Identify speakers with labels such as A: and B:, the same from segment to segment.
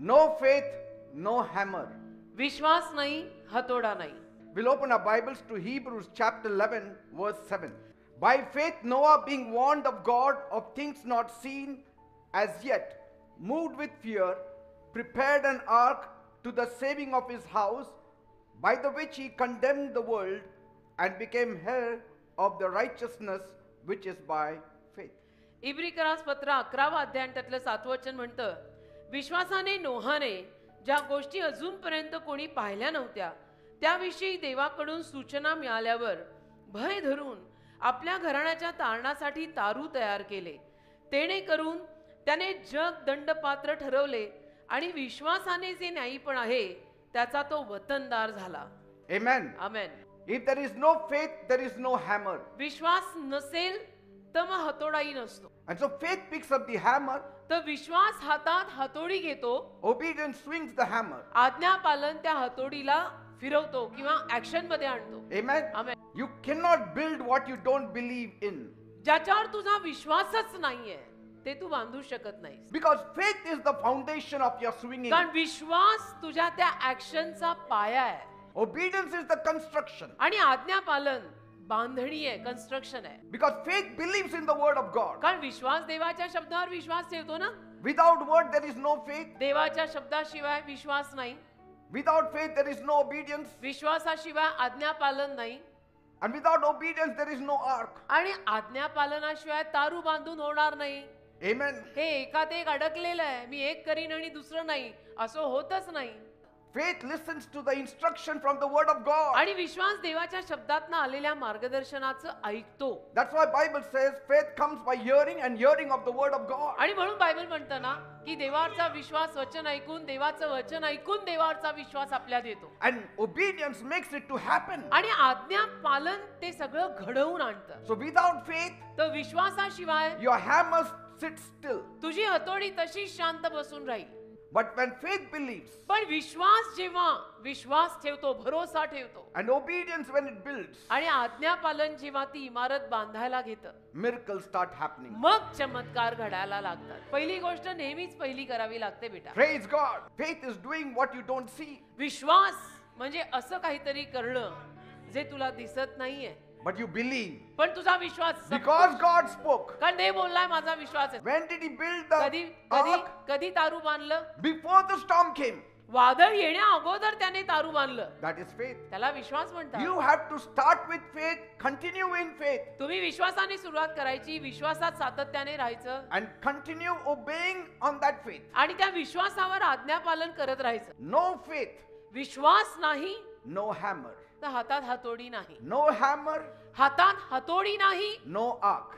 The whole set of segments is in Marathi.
A: No faith, no hammer.
B: विश्वास नाही, हतोडा नाही.
A: We'll open our Bibles to Hebrews chapter 11 verse 7. By faith Noah, being warned of God of things not seen as yet, moved with fear, prepared an ark to the saving of his house, by the which he condemned the world and became heir of the righteousness which is by faith.
B: इब्रिकरास पत्र 11वा अध्याय त्यातलं 7वं वचन म्हणतं, विश्वासाने नोहाने ज्या गोष्टी अजूनपर्यंत कोणी पाहिल्या नव्हत्या त्याविषयी देवाकडून सूचना मिळाल्यावर भय धरून आपल्या घराण्याच्या तारणासाठी तारू तयार केले. तेणे करून त्याने जग दंडपात्र ठरवले आणि विश्वासाने जे न्यायीपण आहे त्याचा तो वतनदार झाला.
A: Amen.
B: Amen.
A: If there is no faith, there is no hammer.
B: विश्वास नसेल तर मग हतोडाही नसतो.
A: And so faith picks up the hammer.
B: तर विश्वास हातात हतोडी घेतो,
A: Obedience swings the hammer.
B: आज्ञापालन त्या हतोडीला फिरवतो किंवा ऍक्शन मध्ये आणतो.
A: Amen.
B: Amen.
A: You cannot build what you don't believe in.
B: ज्याच्यावर तुझा विश्वासच नाहीये ते तू बांधू शकत नाहीस.
A: Because faith is the foundation of your swinging.
B: कारण विश्वास तुझ्या त्या ऍक्शनचा पाया आहे.
A: Obedience is the construction.
B: आणि आज्ञापालन बांधणी आहे, कन्स्ट्रक्शन आहे.
A: Because faith believes in the word of God.
B: कारण विश्वास देवाच्या शब्दावर विश्वास ठेवतो ना.
A: Without word there is no faith.
B: देवाच्या शब्दाशिवाय विश्वास नाही.
A: Without faith there is no obedience.
B: विश्वासाशिवाय आज्ञापालन नाही.
A: And without obedience there is no ark.
B: आणि आज्ञापालनाशिवाय तारू बांधून होणार नाही.
A: Amen.
B: हे एकात एक अडकलेलं आहे. मी एक करीन आणि दुसरं नाही असं होतच नाही.
A: Faith listens to the instruction from the word of God.
B: आणि विश्वास देवाच्या शब्दातनं आलेल्या मार्गदर्शनाचं ऐकतो.
A: That's why Bible says faith comes by hearing and hearing of the word of God.
B: आणि म्हणून बायबल म्हणतं ना की देवाचा विश्वास वचन ऐकून, देवाचं वचन ऐकून देवाचा विश्वास आपल्यात येतो.
A: And obedience makes it to happen.
B: आणि आज्ञा पालन ते सगळं घडवून आणतं.
A: So without faith
B: तर विश्वासाशिवाय
A: your hammer sits still.
B: तुझी हतोडी तशीच शांत बसून राहील.
A: But when faith believes
B: पण विश्वास जेव्हा विश्वास ठेवतो, भरोसा ठेवतो,
A: and obedience when it builds,
B: आणि आज्ञापालन जेव्हा ती इमारत बांधायला घेतं,
A: miracles start happening.
B: मग चमत्कार घडायला लागतात. पहिली गोष्ट नेहमीच पहिली करावी लागते बेटा.
A: Praise God. Faith is doing what you don't see.
B: विश्वास म्हणजे असं काहीतरी करणं जे तुला दिसत नाहीये,
A: But you believe.
B: पण तुझा विश्वास
A: Because God spoke.
B: कारण देव बोललाय माझा विश्वास आहे.
A: When did he build the
B: कधी कधी
A: ark?
B: कधी तारू बांधलं?
A: Before the storm came.
B: वादळ येण्या अगोदर त्याने तारू बांधलं.
A: That is faith.
B: त्याला विश्वास म्हणतात.
A: You have to start with faith, continue in faith,
B: तुम्ही विश्वासाने सुरुवात करायची, विश्वासात सातत्याने राहायचं
A: and continue obeying on that faith.
B: आणि त्या विश्वासावर आज्ञापालन करत राहायचं.
A: No faith,
B: विश्वास नाही
A: no hammer.
B: तर हातात हातोडी नाही.
A: No hammer,
B: हातात हातोडी नाही,
A: no ark.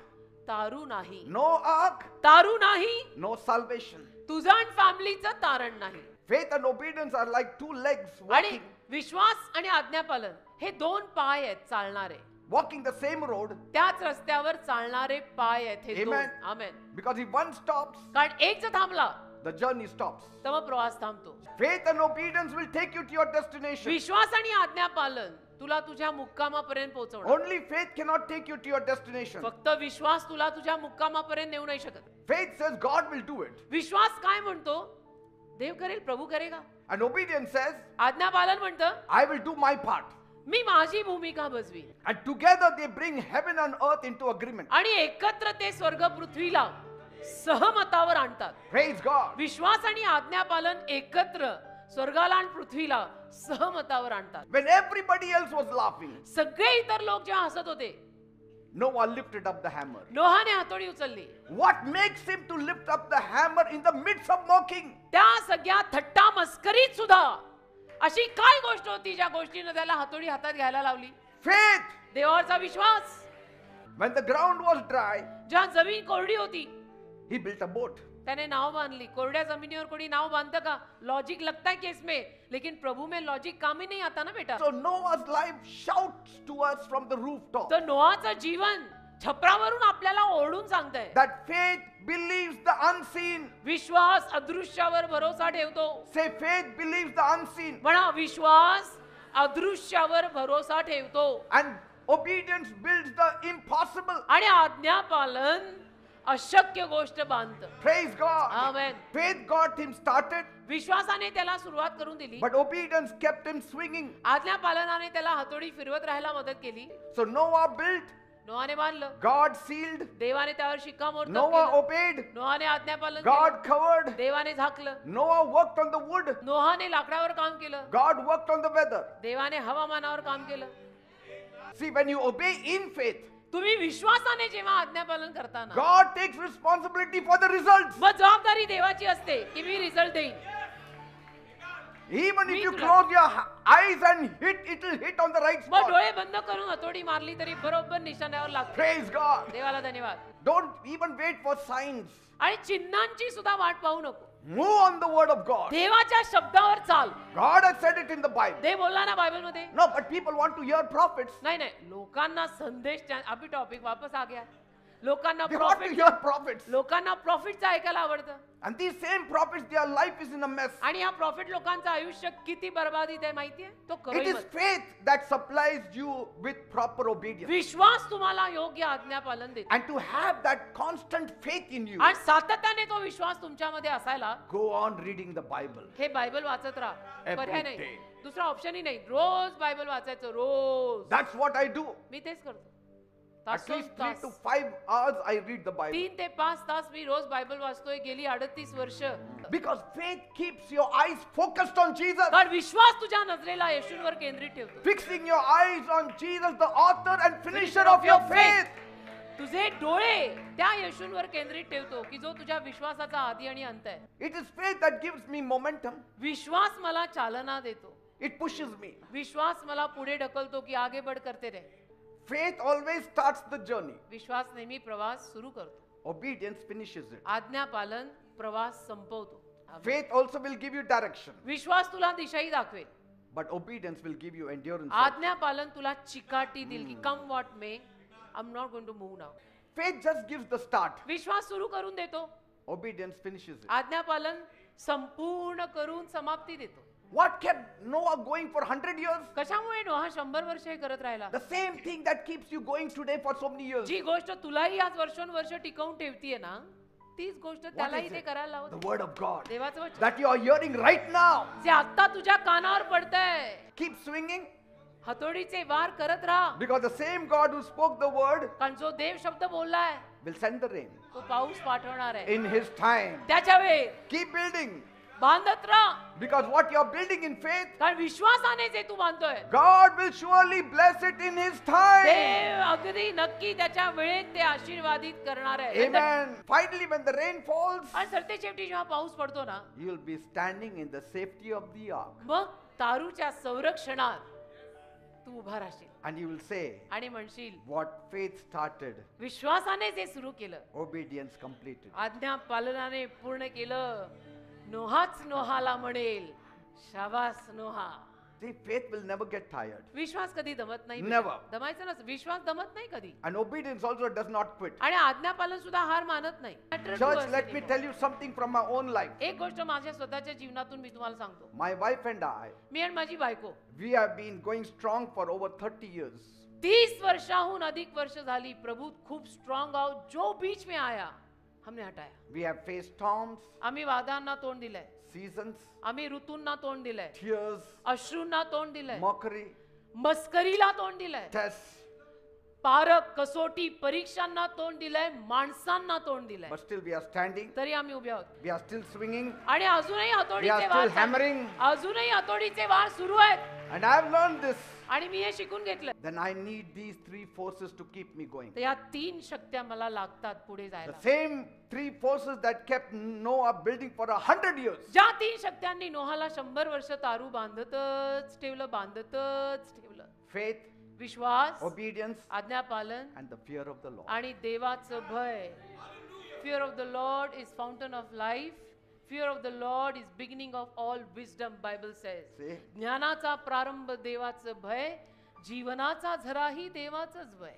B: तारू नाही.
A: No ark,
B: तारू नाही,
A: no salvation.
B: तुझं आणि फॅमिलीचं तारण नाही.
A: Faith and obedience are like two legs
B: आणि
A: walking,
B: विश्वास आणि आज्ञापालन हे दोन पाय आहेत चालणारे.
A: walking the same road.
B: त्याच रस्त्यावर चालणारे पाय आहेत हे दोन.
A: Amen.
B: Amen.
A: Because if one stops,
B: कारण एक जर थांबला
A: the journey stops.
B: तर मग प्रवास थांबतो.
A: Faith and obedience will take you to your destination.
B: विश्वास आणि आज्ञापालन तुला तुझ्या मुक्कामापर्यंत पोहोचवणार.
A: Only faith cannot take you to your destination.
B: फक्त विश्वास तुला तुझ्या मुक्कामापर्यंत नेऊ नाही शकत.
A: Faith says God will do it.
B: विश्वास काय म्हणतो? देव करेल, प्रभू करेगा.
A: And obedience says,
B: आज्ञापालन म्हणतं
A: I will do my part.
B: मी माझी भूमिका बजवी.
A: And together they bring heaven and earth into agreement.
B: आणि एकत्र ते स्वर्ग पृथ्वीला सहमतावर आणतात.
A: Praise God.
B: विश्वास आणि आज्ञापालन एकत्र स्वर्गाला आणि पृथ्वीला सहमतावर आणतात.
A: When everybody else was laughing,
B: सगळे इतर लोक जेव्हा हसत होते,
A: Noah lifted up the hammer.
B: नोहाने हातोडी उचलली.
A: What makes him to lift up the hammer in the midst of mocking?
B: त्या सगळ्या थट्टा मस्करीत सुद्धा अशी काय गोष्ट होती ज्या गोष्टीने त्याला हातोडी हातात घ्यायला लावली?
A: Faith.
B: देवाचा विश्वास.
A: When the ground was dry,
B: जेव्हा जमीन कोरडी होती
A: he built a boat.
B: त्याने नाव बांधली. कोरड्या जमिनीवर कोणी नाव बांधतं का? लॉजिक लगता है केस में, लेकिन प्रभु में लॉजिक काम ही नहीं आता ना बेटा.
A: So Noah's life shouts to us from the rooftop
B: तर नोहाचं जीवन छपरावरून आपल्याला ओरडून सांगतंय.
A: that faith believes the unseen.
B: विश्वास अदृश्यावर भरोसा ठेवतो.
A: Say faith believes the unseen.
B: म्हणा विश्वास अदृश्यावर भरोसा ठेवतो.
A: And obedience builds the impossible.
B: आणि आज्ञापालन अशक्य गोष्ट बांधतं.
A: Praise God.
B: Amen.
A: Faith got him started,
B: विश्वासाने त्याला सुरुवात करून दिली,
A: but obedience kept him swinging.
B: आज्ञा पालनाने त्याला हातोडी फिरवत राहायला मदत केली.
A: So Noah built,
B: नोहाने बांधलं,
A: God sealed,
B: देवाने त्यावर शिक्कामोर्तब
A: Noah
B: केलं.
A: obeyed,
B: नोहाने आज्ञा पालन
A: God
B: केलं,
A: covered,
B: देवाने झाकलं.
A: Noah worked on the wood,
B: नोहाने लाकडावर काम केलं,
A: God worked on the weather.
B: देवाने हवामानावर काम केलं.
A: See, when you obey in faith,
B: तुम्ही विश्वासाने जेव्हा आज्ञा पालन करताना,
A: God takes responsibility for the results.
B: मग जबाबदारी देवाची असते की मी रिझल्ट देईन.
A: Even if
B: Me
A: you
B: too.
A: close your eyes and hit, it will hit on the right
B: मग
A: spot.
B: डोळे बंद करून हतोडी मारली तरी बरोबर निशाण्यावर लागते.
A: Praise God.
B: देवाला धन्यवाद.
A: Don't even wait for signs.
B: आणि चिन्हांची सुद्धा वाट पाहू नको.
A: Move on the word of God.
B: देवाच्या शब्दावर चाल.
A: God has said it in the Bible.
B: देव बोलला ना बायबल मध्ये.
A: No, but people want to hear prophets.
B: नाही नाही, लोकांना संदेश अभी टॉपिक वापस आ गया. लोकांना
A: They want to
B: profit,
A: hear prophets.
B: लोकांना प्रॉफिटचं ऐकायला आवडतं.
A: And these same prophets, their life is in a mess.
B: आणि या प्रॉफिट लोकांचं आयुष्य किती बर्बादीत आहे माहितीये? तो
A: It is
B: करोई
A: faith that supplies you with proper obedience.
B: विश्वास तुम्हाला योग्य आज्ञा पालन देतो.
A: And to have that constant faith in you,
B: आणि सातत्याने तो विश्वास तुमच्यामध्ये असायला
A: go on reading the Bible.
B: हे बायबल वाचत राहा.
A: Every
B: पर्याय नाही,
A: day.
B: दुसरा ऑप्शनही नाही. रोज बायबल वाचायचं, रोज.
A: That's what I do.
B: मी तेच करतो.
A: At least 3
B: तास
A: to 5 hours I read the Bible.
B: 3 ते 5 तास मी रोज बायबल वाचतोय गेली 38 वर्ष.
A: Because faith keeps your eyes focused on Jesus.
B: कारण विश्वास तुझ्या नजरेला येशूवर केंद्रित ठेवतो.
A: Fixing your eyes on Jesus, the author and finisher of your faith.
B: तुझे डोळे त्या येशूवर केंद्रित ठेवतो की जो तुझ्या विश्वासाचा आदी आणि अंत आहे.
A: It is faith that gives me momentum.
B: विश्वास मला चालना देतो.
A: It pushes me.
B: विश्वास मला पुढे ढकलतो की आगे बढ़ करते रहे.
A: Faith always starts the journey.
B: विश्वास नेहमी प्रवास सुरू करतो.
A: Obedience finishes it.
B: आज्ञा पालन प्रवास संपवतो.
A: Faith also will give you direction.
B: विश्वास तुला दिशाही दाखवेल.
A: But obedience will give you endurance.
B: आज्ञा पालन तुला चिकाटी देईल की come what may, I am not going to move now.
A: Faith just gives the start.
B: विश्वास सुरू करून देतो.
A: Obedience finishes it.
B: आज्ञा पालन संपूर्ण करून समाप्ती देतो.
A: What kept Noah going for 100 years?
B: कशामुळे नोहा 100 वर्ष हे करत राहिला?
A: The same thing that keeps you going today for so many years.
B: जी गोष्ट तुलाही आज वर्षोनवर्ष टिकवून ठेवतीये ना, तीच गोष्ट
A: What
B: त्यालाही
A: is
B: ते
A: it?
B: करायला
A: The
B: लावत.
A: word of God
B: देवाचं वचन
A: that you are hearing right now.
B: जे आता तुझ्या कानावर पडतंय.
A: Keep swinging,
B: हतोडीचे वार करत राहा.
A: because the same God who spoke the word
B: कारण जो देव शब्द बोललाय
A: will send the rain
B: तो पाऊस पाठवणार आहे.
A: in his time.
B: त्याच्या वेळी
A: Keep building,
B: बांधत राहा.
A: because what you are building in faith,
B: कारण विश्वासाने जे तू बांधतोय
A: God will surely bless it in his time.
B: देव अगदी नक्की त्याच्या वेळेत ते आशीर्वादित करणार आहे.
A: Amen. Finally, when the rain falls,
B: आणि सरते शेवटी जेव्हा पाऊस पडतो ना,
A: you will be standing in the safety of the ark.
B: मग तारूच्या संरक्षणात तू उभा राहशील
A: And you will say,
B: आणि म्हणशील
A: what faith started,
B: विश्वासाने जे सुरू केलं,
A: obedience completed.
B: आज्ञा पालनाने पूर्ण केलं. नोहाच नोहाला म्हणेल शाबास नोहा.
A: See, faith will never get tired.
B: विश्वास कधी दमत नाही.
A: Never.
B: दमायचं नसतं. विश्वास दमत नाही कधी.
A: And obedience also does not quit.
B: आणि आज्ञा पालन सुद्धा हार मानत नाही.
A: Church, let me tell you something from my own life.
B: एक गोष्ट माझ्या स्वतःच्या जीवनातून मी तुम्हाला सांगतो.
A: My wife and I,
B: मी आणि माझी बायको
A: we have been going strong for over 30 years.
B: 30 वर्षाहून अधिक वर्ष झाली प्रभु खूप स्ट्रॉंग आहोत. जो बीच में आया हमने हटाया.
A: We have faced storms,
B: आम्ही वादांना तोंड दिलंय.
A: seasons,
B: आम्ही ऋतूंना तोंड दिलंय.
A: tears,
B: अश्रूंना तोंड दिलंय.
A: mockery,
B: मस्करीला तोंड दिलंय.
A: tests,
B: पारक कसोटी परीक्षांना तोंड दिलंय. माणसांना तोंड दिलंय.
A: but still we are standing.
B: तरी आम्ही उभे आहोत.
A: We are still swinging.
B: आणि अजूनही
A: We are
B: हतोडीचे
A: still
B: वार चालू-
A: hammering.
B: अजूनही हतोडीचे वार सुरू आहेत.
A: And I have learned this.
B: आणि मी हे शिकून घेतलं.
A: Then I need these 3 forces to keep me going.
B: तर या 3 शक्त्या मला लागतात पुढे
A: The
B: जायला.
A: same 3 forces that kept Noah building for 100 years.
B: ज्या 3 शक्त्यांनी नोहाला 100 वर्ष तारू बांधतच ठेवलं.
A: Faith,
B: Vishwas,
A: obedience,
B: आज्ञापालन
A: and the fear of the Lord.
B: आणि देवाचं भय. Fear of the Lord is fountain of life. Fear of the Lord is beginning of all wisdom, Bible says.
A: See?
B: ज्ञानाचा प्रारंभ देवाचं भय, जीवनाचा झराही देवाचंच भय.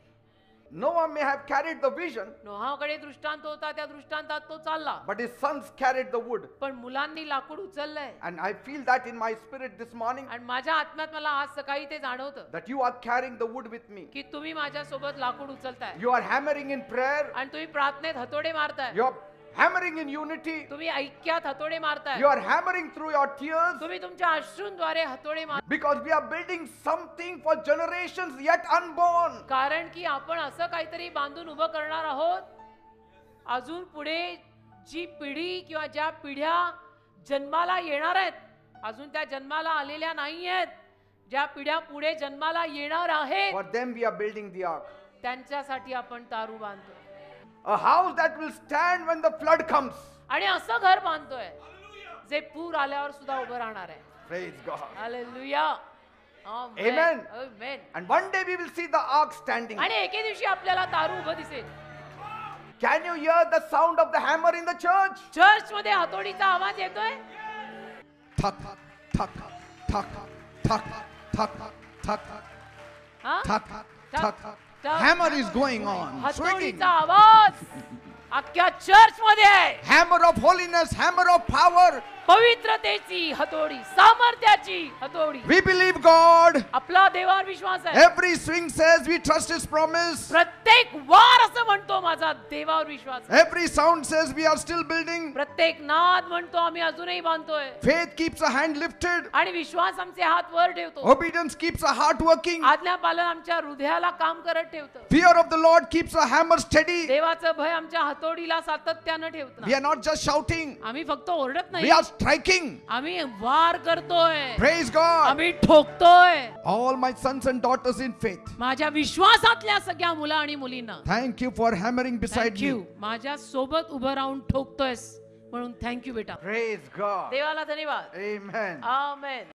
A: Noah may have carried the vision,
B: नोहाकडे दृष्टांत होता, त्या दृष्टांतात तो चालला,
A: but his sons carried the wood.
B: पण मुलांनी लाकूड उचललंय.
A: And I feel that in my spirit this morning,
B: आणि माझ्या आत्म्यात मला आज सकाळी ते जाणवतं
A: that you are carrying the wood with me.
B: की तुम्ही माझ्या सोबत लाकूड उचलताय
A: You are hammering in prayer.
B: आणि तुम्ही प्रार्थनेत हतोडे मारताय,
A: You are hammering in unity.
B: तुम्ही ऐक्यात हतोडे मारताय,
A: You are hammering through your tears.
B: तुम्ही तुमच्या अश्रूंद्वारे हतोडे मार,
A: Because we are building something for generations yet unborn.
B: कारण की आपण असं काहीतरी बांधून उभं करणार आहोत. अजून पुढे जी पिढी किंवा ज्या पिढ्या जन्माला येणार आहेत, अजून त्या जन्माला आलेल्या नाही आहेत, ज्या पिढ्या पुढे जन्माला येणार आहेत,
A: For them we are building the ark.
B: त्यांच्यासाठी आपण तारू बांधतो.
A: A house that will stand when the flood comes.
B: आणि असं घर बांधतोय जे पूर आल्यावर सुद्धा उभं राहणार आहे.
A: Praise God.
B: Hallelujah.
A: Amen.
B: Amen.
A: And one day we will see the ark standing.
B: आणि एके दिवशी आपल्याला तारू उभं दिसेल.
A: Can you hear the sound of the hammer in the church?
B: Church मध्ये हातोडीचा आवाज येतोय.
C: Thak, thak, thak, thak, thak, thak,
B: हा?
C: thak,
B: Thak,
C: thak.
B: thak.
C: Hammer is going on, swinging.
B: हातोडीचा आवाज अख्ख्या चर्च मध्ये आहे.
C: Hammer of holiness, hammer of power.
B: पवित्रतेची हतोडी, सामर्थ्याची हतोडी.
C: We believe God.
B: आपला देवावर विश्वास आहे.
C: Every swing says we trust His promise.
B: प्रत्येक वार असं म्हणतो माझा देवावर विश्वास आहे.
C: Every sound says we are still building.
B: प्रत्येक नाद म्हणतो आम्ही अजूनही बांधतोय.
C: Faith keeps a hand lifted.
B: आणि विश्वास आमचे हात वर ठेवतो.
C: Obedience keeps a heart working.
B: आज्ञापालन आमच्या हृदयाला काम करत ठेवतं.
C: Fear of the Lord keeps a hammer steady.
B: देवाचं भय आमच्या हातोडीला सातत्यानं ठेवतं.
C: We are not just shouting,
B: आम्ही फक्त ओरडत
C: we
B: नाही,
C: are striking.
B: आम्ही वार करतोय,
C: Praise God.
B: आम्ही ठोकतोय.
C: All my sons and daughters in faith,
B: माझ्या विश्वासातल्या सगळ्या मुलं आणि मुलींना
C: thank you for hammering beside
B: thank you.
C: me.
B: माझ्या सोबत उभं राहून ठोकतोयस म्हणून थँक्यू बेटा.
A: Praise God.
B: देवाला धन्यवाद.
A: Amen.
B: आमेन.